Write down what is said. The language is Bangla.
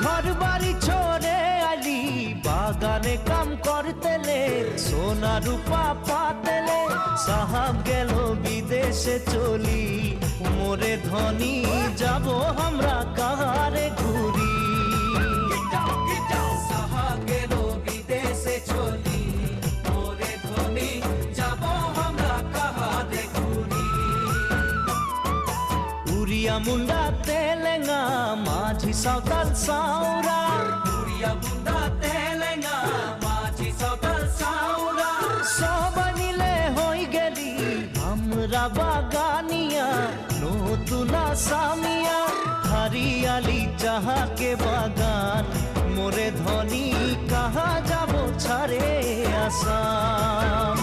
ঘর বাড়ি ছোড়ে আলি বাগানে কাম করতেলে সোনা রূপা পাতেলে সাহাব গেল বিদেশে চলি মোরে ধনী যাব আমরা কাহারে ঘুরি সাহাব গেল বিদেশে চলি মোরে ধনী যাব আমরা কাহারে ঘুরি উড়িয়া মুন্ডা তেলেঙ্গা মাঝি সাঁওতাল সাউরা উড়িয়া মুন্ডা তেলেঙ্গা মাঝি সাঁওতাল সাউরা সবাই মিলে হই গেলি আমরা বাগানিয়া নতুন আসামিয়া হরিয়ালি চাহাকে বাগান মোরে ধনী কাহা যাব ছাড়ে আসাম।